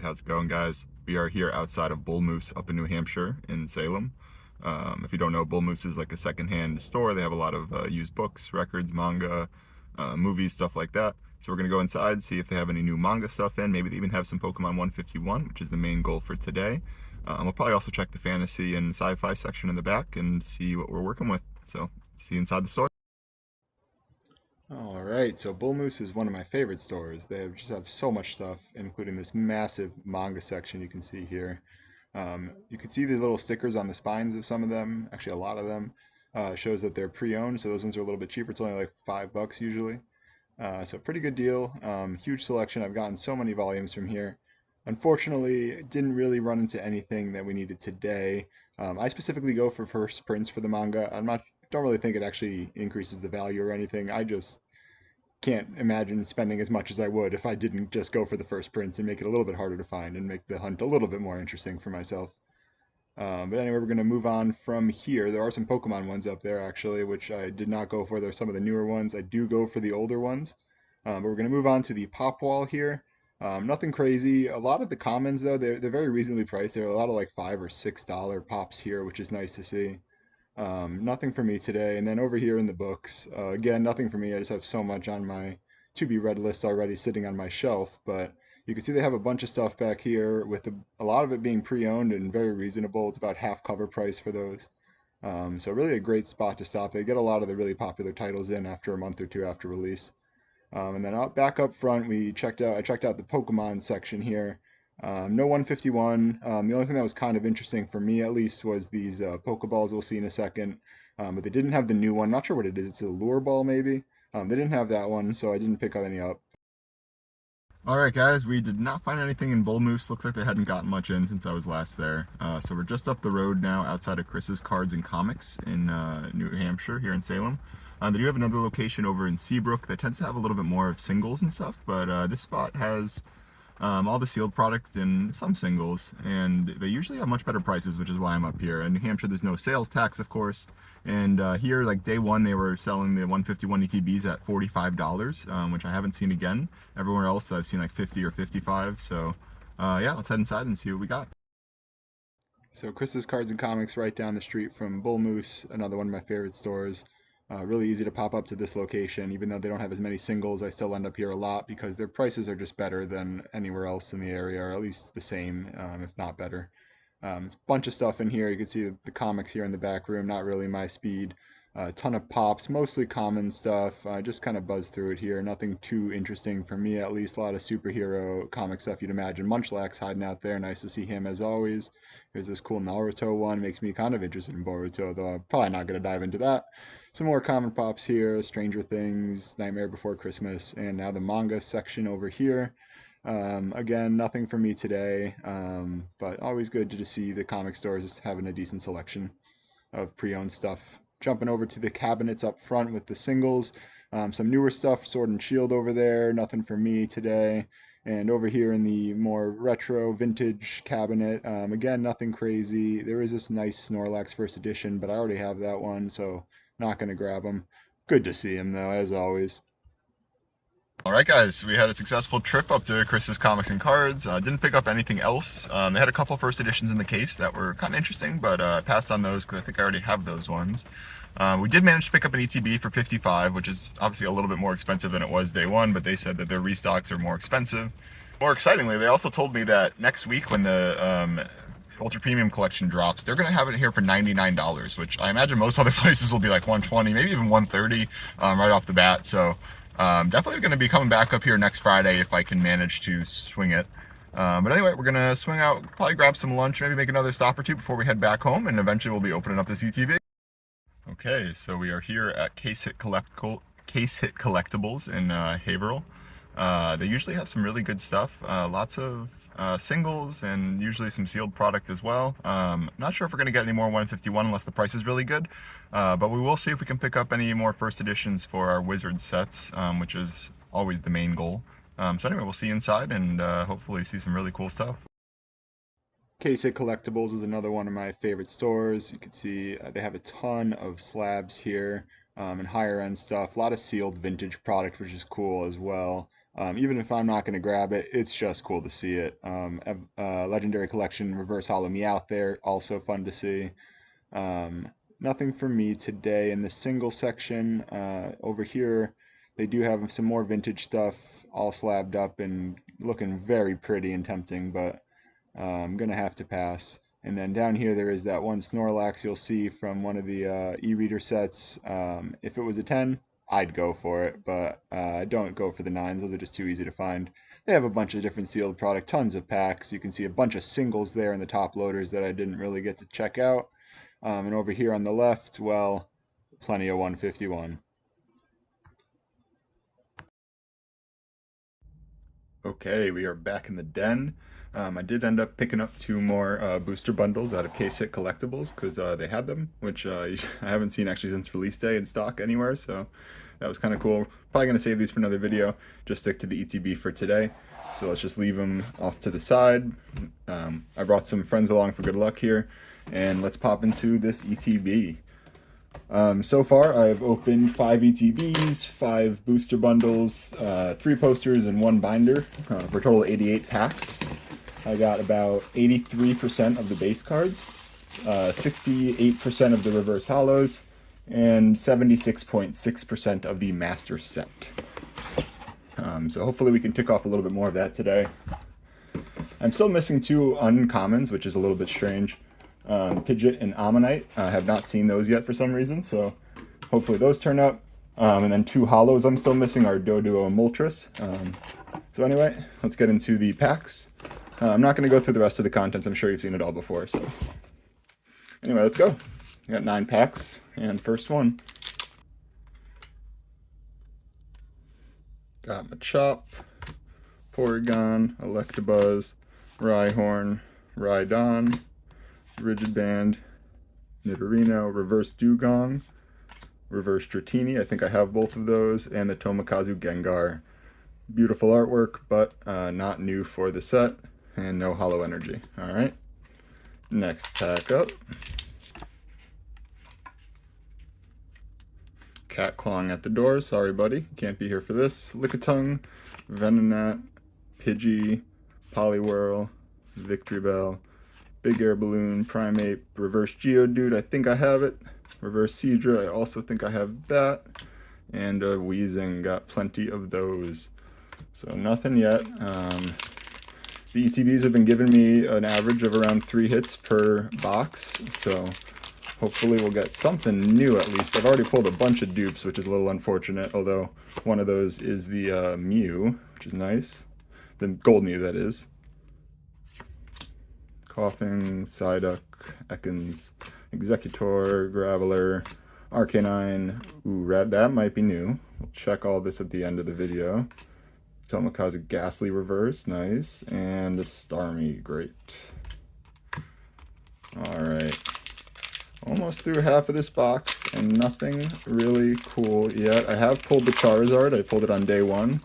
how's it going, guys? We are here outside of Bull Moose up in New Hampshire in Salem. If you don't know, Bull Moose is like a secondhand store. They have a lot of used books, records, manga, movies, stuff like that. So we're gonna go inside, see if they have any new manga stuff in. Maybe they even have some Pokemon 151, which is the main goal for today. We'll probably also check the fantasy and sci-fi section in the back and see what we're working with. So see you inside the store. All right, so Bull Moose is one of my favorite stores. Just have so much stuff, including this massive manga section you can see here. You can see the little stickers on the spines of some of them. Actually, a lot of them shows that they're pre-owned, so those ones are a little bit cheaper. It's only like $5 usually. So pretty good deal. Huge selection. I've gotten so many volumes from here. Unfortunately, didn't really run into anything that we needed today. I specifically go for first prints for the manga. Don't really think it actually increases the value or anything. I just can't imagine spending as much as I would if I didn't just go for the first prints and make it a little bit harder to find and make the hunt a little bit more interesting for myself. But anyway, we're going to move on from here. There are some Pokemon ones up there, actually, which I did not go for. There's some of the newer ones. I do go for the older ones. But we're going to move on to the pop wall here. Nothing crazy. A lot of the commons, though, they're very reasonably priced. There are a lot of like $5 or $6 pops here, which is nice to see. Nothing for me today. And then over here in the books, again, nothing for me. I just have so much on my to be read list already sitting on my shelf. But you can see they have a bunch of stuff back here with a lot of it being pre-owned and very reasonable. It's about half cover price for those. So really a great spot to stop. They get a lot of the really popular titles in after a month or two after release. And then back up front, I checked out the Pokemon section here. No 151. The only thing that was kind of interesting for me, at least, was these Pokeballs we'll see in a second. But they didn't have the new one. Not sure what it is. It's a Lure Ball, maybe. They didn't have that one, so I didn't pick any up. All right, guys, we did not find anything in Bull Moose. Looks like they hadn't gotten much in since I was last there. So we're just up the road now outside of Chris's Cards and Comics in New Hampshire, here in Salem. They do have another location over in Seabrook that tends to have a little bit more of singles and stuff, but this spot has all the sealed product and some singles, and they usually have much better prices, which is why I'm up here. In New Hampshire, there's no sales tax, of course, and here, like day one, they were selling the 151 ETBs at $45, which I haven't seen again. Everywhere else, I've seen like 50 or 55, so yeah, let's head inside and see what we got. So Chris's Cards and Comics right down the street from Bull Moose, another one of my favorite stores. Really easy to pop up to this location. Even though they don't have as many singles, I still end up here a lot because their prices are just better than anywhere else in the area, or at least the same, if not better. Bunch of stuff in here. You can see the comics here in the back room, not really my speed. A ton of pops, mostly common stuff. Just kind of buzz through it here. Nothing too interesting for me, at least. A lot of superhero comic stuff you'd imagine. Munchlax hiding out there. Nice to see him as always. Here's this cool Naruto one. Makes me kind of interested in Boruto, though I'm probably not going to dive into that. Some more common pops here. Stranger Things, Nightmare Before Christmas, and now the manga section over here. Again, nothing for me today, but always good to just see the comic stores having a decent selection of pre-owned stuff. Jumping over to the cabinets up front with the singles. Some newer stuff, Sword and Shield over there. Nothing for me today. And over here in the more retro vintage cabinet, again, nothing crazy. There is this nice Snorlax first edition, but I already have that one, so not going to grab him. Good to see him, though, as always. All right, guys, we had a successful trip up to Chris's Comics and Cards. Didn't pick up anything else. They had a couple first editions in the case that were kind of interesting, but passed on those because I think I already have those ones. We did manage to pick up an ETB for 55, which is obviously a little bit more expensive than it was day one, but they said that their restocks are more expensive. More excitingly, they also told me that next week when the Ultra Premium Collection drops, they're going to have it here for $99, which I imagine most other places will be like 120, maybe even 130 right off the bat. So definitely going to be coming back up here next Friday if I can manage to swing it. But anyway, we're going to swing out, probably grab some lunch, maybe make another stop or two before we head back home, and eventually we'll be opening up the CTV. Okay, so we are here at Case Hit Collectibles in Haverhill. They usually have some really good stuff, lots of singles and usually some sealed product as well. Not sure if we're going to get any more 151 unless the price is really good, but we will see if we can pick up any more first editions for our Wizard sets, which is always the main goal. So anyway, we'll see you inside and hopefully see some really cool stuff. Case It Collectibles is another one of my favorite stores. You can see they have a ton of slabs here and higher end stuff. A lot of sealed vintage product, which is cool as well. Even if I'm not going to grab it, it's just cool to see it. Legendary Collection Reverse Hollow Meowth there, also fun to see. Nothing for me today in the single section. Over here, they do have some more vintage stuff all slabbed up and looking very pretty and tempting, but I'm going to have to pass. And then down here, there is that one Snorlax you'll see from one of the e-reader sets. If it was a 10, I'd go for it, but I don't go for the 9s. Those are just too easy to find. They have a bunch of different sealed product, tons of packs. You can see a bunch of singles there in the top loaders that I didn't really get to check out. And over here on the left, well, plenty of 151. Okay, we are back in the den. I did end up picking up 2 more booster bundles out of Case Hit Collectibles because they had them, which I haven't seen actually since release day in stock anywhere, so that was kind of cool. Probably going to save these for another video, just stick to the ETB for today. So let's just leave them off to the side. I brought some friends along for good luck here, and let's pop into this ETB. So far, I've opened 5 ETBs, 5 booster bundles, 3 posters, and 1 binder for a total of 88 packs. I got about 83% of the base cards, 68% of the reverse hollows, and 76.6% of the master set. So hopefully we can tick off a little bit more of that today. I'm still missing 2 uncommons, which is a little bit strange. Pidgeot and Ammonite. I have not seen those yet for some reason, so hopefully those turn up. And then 2 hollows I'm still missing are Doduo and Moltres. So anyway, let's get into the packs. I'm not going to go through the rest of the contents. I'm sure you've seen it all before. So anyway, let's go. I got 9 packs, and first one. Got Machop, Porygon, Electabuzz, Rhyhorn, Rhydon, Rigid Band, Nidorino, Reverse Dugong, Reverse Dratini, I think I have both of those, and the Tomokazu Gengar. Beautiful artwork, but not new for the set, and no Hollow Energy. Alright, next pack up. Cat clawing at the door, sorry buddy, can't be here for this. Lickitung, Venonat, Pidgey, Poliwhirl, Victreebel, Big Air Balloon, Primeape, Reverse Geodude, I think I have it. Reverse Seadra, I also think I have that. And Weezing, got plenty of those. So nothing yet. The ETBs have been giving me an average of around 3 hits per box, so hopefully we'll get something new at least. I've already pulled a bunch of dupes, which is a little unfortunate, although one of those is the Mew, which is nice. The Gold Mew, that is. Coughing, Psyduck, Ekans, Executor, Graveler, Arcanine. Ooh, that might be new. We'll check all this at the end of the video. Tomokazu Ghastly Reverse, nice. And the Starmie, great. Alright. Almost through half of this box, and nothing really cool yet. I have pulled the Charizard. I pulled it on day 1.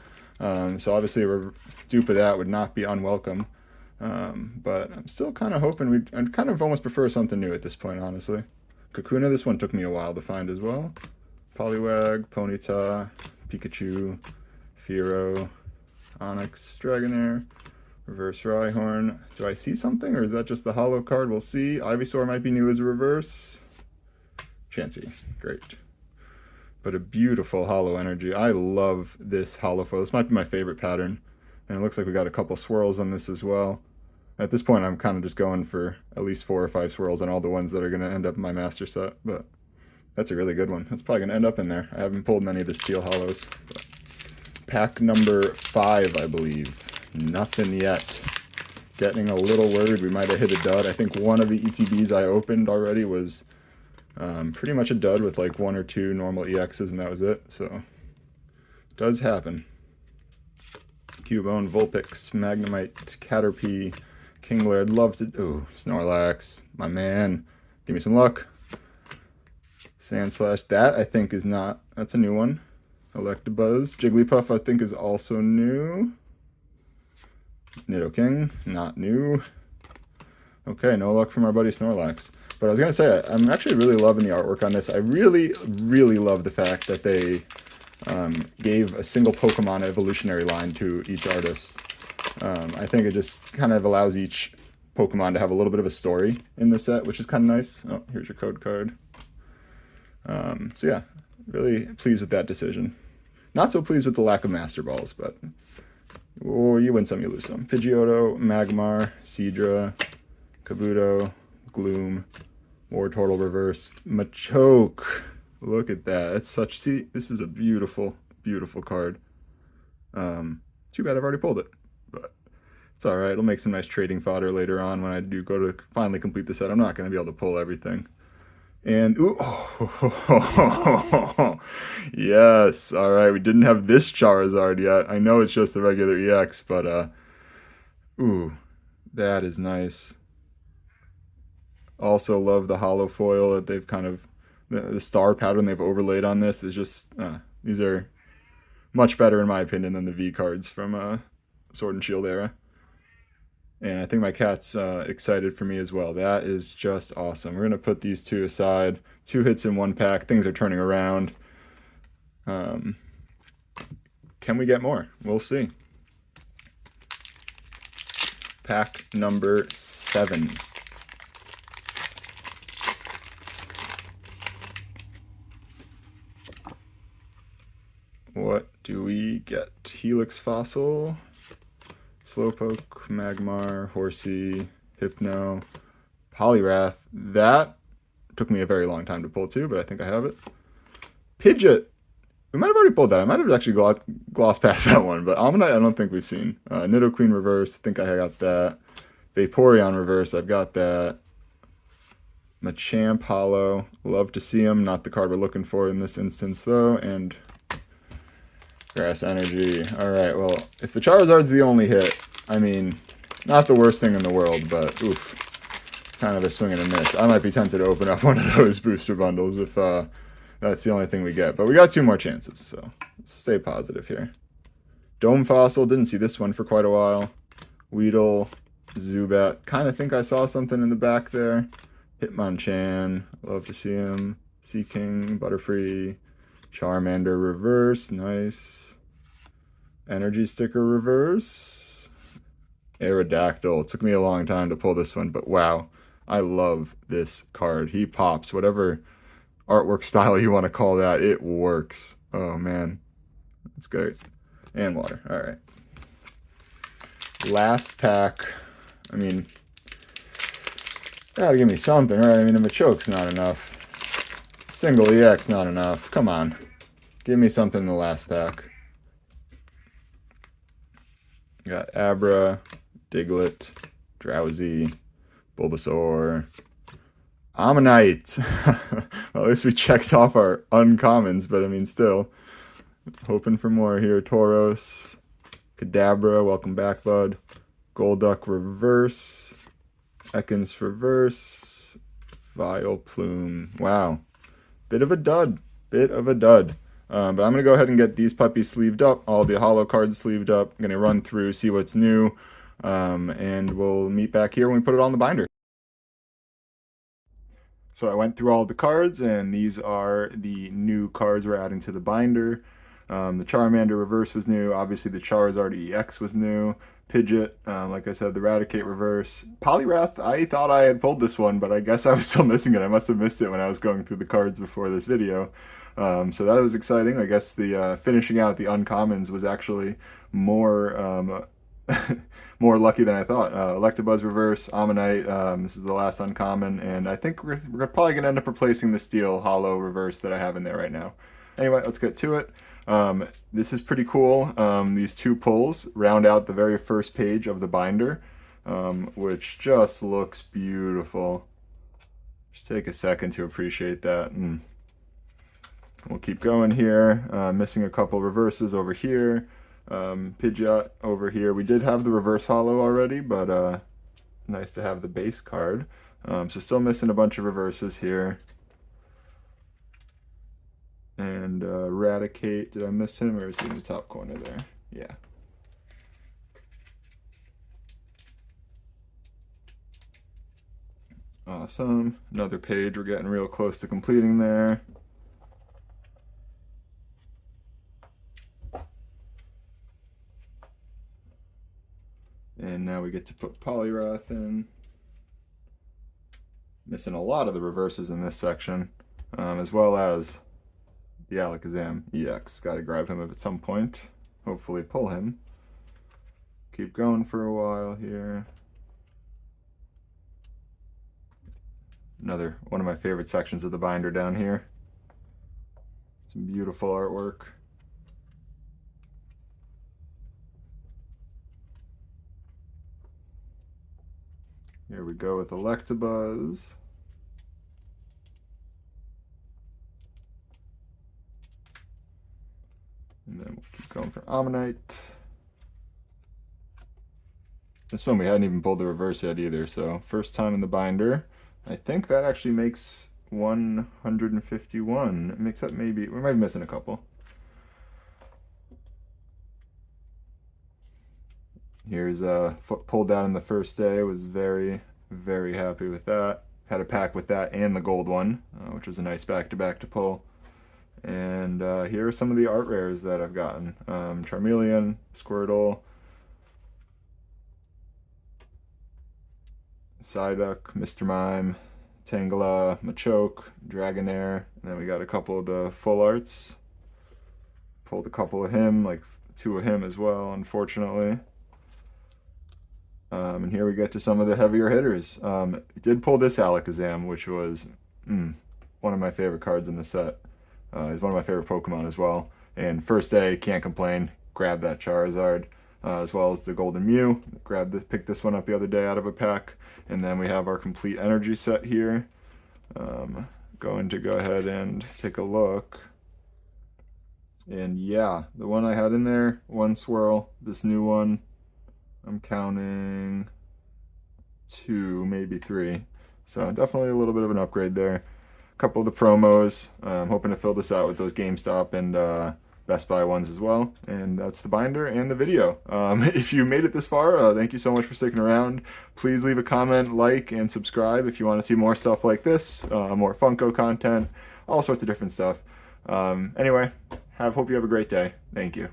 So obviously a dupe of that would not be unwelcome. But I'm still kind of hoping I'd kind of almost prefer something new at this point, honestly. Kakuna, this one took me a while to find as well. Poliwag, Ponyta, Pikachu, Fearow, Onyx, Dragonair, Reverse Rhyhorn. Do I see something, or is that just the hollow card? We'll see. Ivysaur might be new as a reverse. Chansey, great. But a beautiful Hollow Energy. I love this hollow foil. This might be my favorite pattern. And it looks like we got a couple swirls on this as well. At this point, I'm kind of just going for at least 4 or 5 swirls on all the ones that are going to end up in my master set. But that's a really good one. That's probably going to end up in there. I haven't pulled many of the Steel Hollows. But pack number 5, I believe. Nothing yet. Getting a little worried we might have hit a dud. I think one of the ETBs I opened already was pretty much a dud with like 1 or 2 normal EXs, and that was it. So, it does happen. Cubone, Vulpix, Magnemite, Caterpie, Kingler. I'd love to... Ooh, Snorlax. My man. Give me some luck. Sandslash. That, I think, is not... That's a new one. Electabuzz. Jigglypuff, I think, is also new. Nidoking. Not new. Okay, no luck from our buddy Snorlax. But I was going to say, I'm actually really loving the artwork on this. I really, really love the fact that they gave a single Pokemon evolutionary line to each artist. I think it just kind of allows each Pokemon to have a little bit of a story in the set, which is kind of nice. Oh, here's your code card. So yeah, really pleased with that decision. Not so pleased with the lack of Master Balls, but you win some, you lose some. Pidgeotto, Magmar, Seadra, Kabuto, Gloom, Wartortle Reverse, Machoke. Look at that. It's such... See, this is a beautiful, beautiful card. Too bad I've already pulled it, but it's all right. It'll make some nice trading fodder later on when I do go to finally complete the set. I'm not going to be able to pull everything. And, ooh, yes, all right. We didn't have this Charizard yet. I know it's just the regular EX, but, ooh, that is nice. Also love the hollow foil that they've kind of, the star pattern they've overlaid on this is just, these are much better in my opinion than the V cards from Sword and Shield era. And I think my cat's excited for me as well. That is just awesome. We're going to put these two aside. 2 hits in 1 pack. Things are turning around. Can we get more? We'll see. Pack number 7. What do we get? Helix Fossil, Slowpoke, Magmar, Horsey, Hypno, Poliwrath. That took me a very long time to pull too, but I think I have it. Pidgeot. We might have already pulled that. I might have actually glossed past that one, but Omanyte I don't think we've seen. Nidoqueen Reverse, I think I got that. Vaporeon Reverse, I've got that. Machamp Hollow, love to see him. Not the card we're looking for in this instance though, and Grass Energy. Alright, well, if the Charizard's the only hit, I mean, not the worst thing in the world, but oof, kind of a swing and a miss. I might be tempted to open up one of those booster bundles if that's the only thing we get. But we got 2 more chances, so let's stay positive here. Dome Fossil, didn't see this one for quite a while. Weedle, Zubat, kind of think I saw something in the back there. Hitmonchan, love to see him. Seaking, Butterfree, Charmander Reverse, nice. Energy Sticker Reverse. Aerodactyl. It took me a long time to pull this one, but wow. I love this card. He pops. Whatever artwork style you want to call that, it works. Oh, man. That's great. And water. All right. Last pack. I mean, gotta give me something, right? I mean, a Machoke's not enough. Single EX, not enough. Come on. Give me something in the last pack. Got Abra, Diglett, Drowsy, Bulbasaur, Omanyte. Well, at least we checked off our uncommons, but I mean, still. Hoping for more here. Tauros, Kadabra, welcome back, bud. Golduck Reverse, Ekans Reverse, Vileplume. Wow. Bit of a dud. Bit of a dud. But I'm going to go ahead and get these puppies sleeved up, all the holo cards sleeved up. I'm going to run through, see what's new, and we'll meet back here when we put it all in the binder. So I went through all the cards, and these are the new cards we're adding to the binder. The Charmander Reverse was new. Obviously, the Charizard EX was new. Pidgeot, like I said, the Raticate Reverse. Poliwrath, I thought I had pulled this one, but I guess I was still missing it. I must have missed it when I was going through the cards before this video. So that was exciting. I guess the finishing out the uncommons was actually more more lucky than I thought. Electabuzz Reverse, Omanyte, this is the last uncommon, and I think we're probably going to end up replacing the Steel Hollow Reverse that I have in there right now. Anyway, let's get to it. This is pretty cool. These 2 pulls round out the very first page of the binder, which just looks beautiful. Just take a second to appreciate that. We'll keep going here. Missing a couple reverses over here. Pidgeot over here. We did have the reverse hollow already, but nice to have the base card. So still missing a bunch of reverses here. And Raticate, did I miss him, or is he in the top corner there? Yeah. Awesome. Another page, we're getting real close to completing there. And now we get to put Poliwrath in. Missing a lot of the reverses in this section, as well as the Alakazam EX. Got to grab him at some point. Hopefully pull him. Keep going for a while here. Another one of my favorite sections of the binder down here. Some beautiful artwork. Here we go with Electabuzz. And then we'll keep going for Ammonite. This one we hadn't even pulled the reverse yet either, so first time in the binder. I think that actually makes 151. It makes up maybe, we might be missing a couple. Here's a foot pulled out on the first day. Was very, very happy with that. Had a pack with that and the gold one, which was a nice back-to-back to pull. And here are some of the art rares that I've gotten. Charmeleon, Squirtle, Psyduck, Mr. Mime, Tangela, Machoke, Dragonair, and then we got a couple of the full arts. Pulled a couple of him, like 2 of him as well, unfortunately. And here we get to some of the heavier hitters. Did pull this Alakazam, which was one of my favorite cards in the set. He's one of my favorite Pokemon as well. And first day, can't complain. Grab that Charizard, as well as the Golden Mew. Picked this one up the other day out of a pack. And then we have our complete energy set here. Going to go ahead and take a look. And yeah, the one I had in there, one swirl. This new one, I'm counting 2, maybe 3. So definitely a little bit of an upgrade there. A couple of the promos. I'm hoping to fill this out with those GameStop and Best Buy ones as well. And that's the binder and the video. If you made it this far, thank you so much for sticking around. Please leave a comment, like, and subscribe if you want to see more stuff like this, more Funko content, all sorts of different stuff. Anyway, hope you have a great day. Thank you.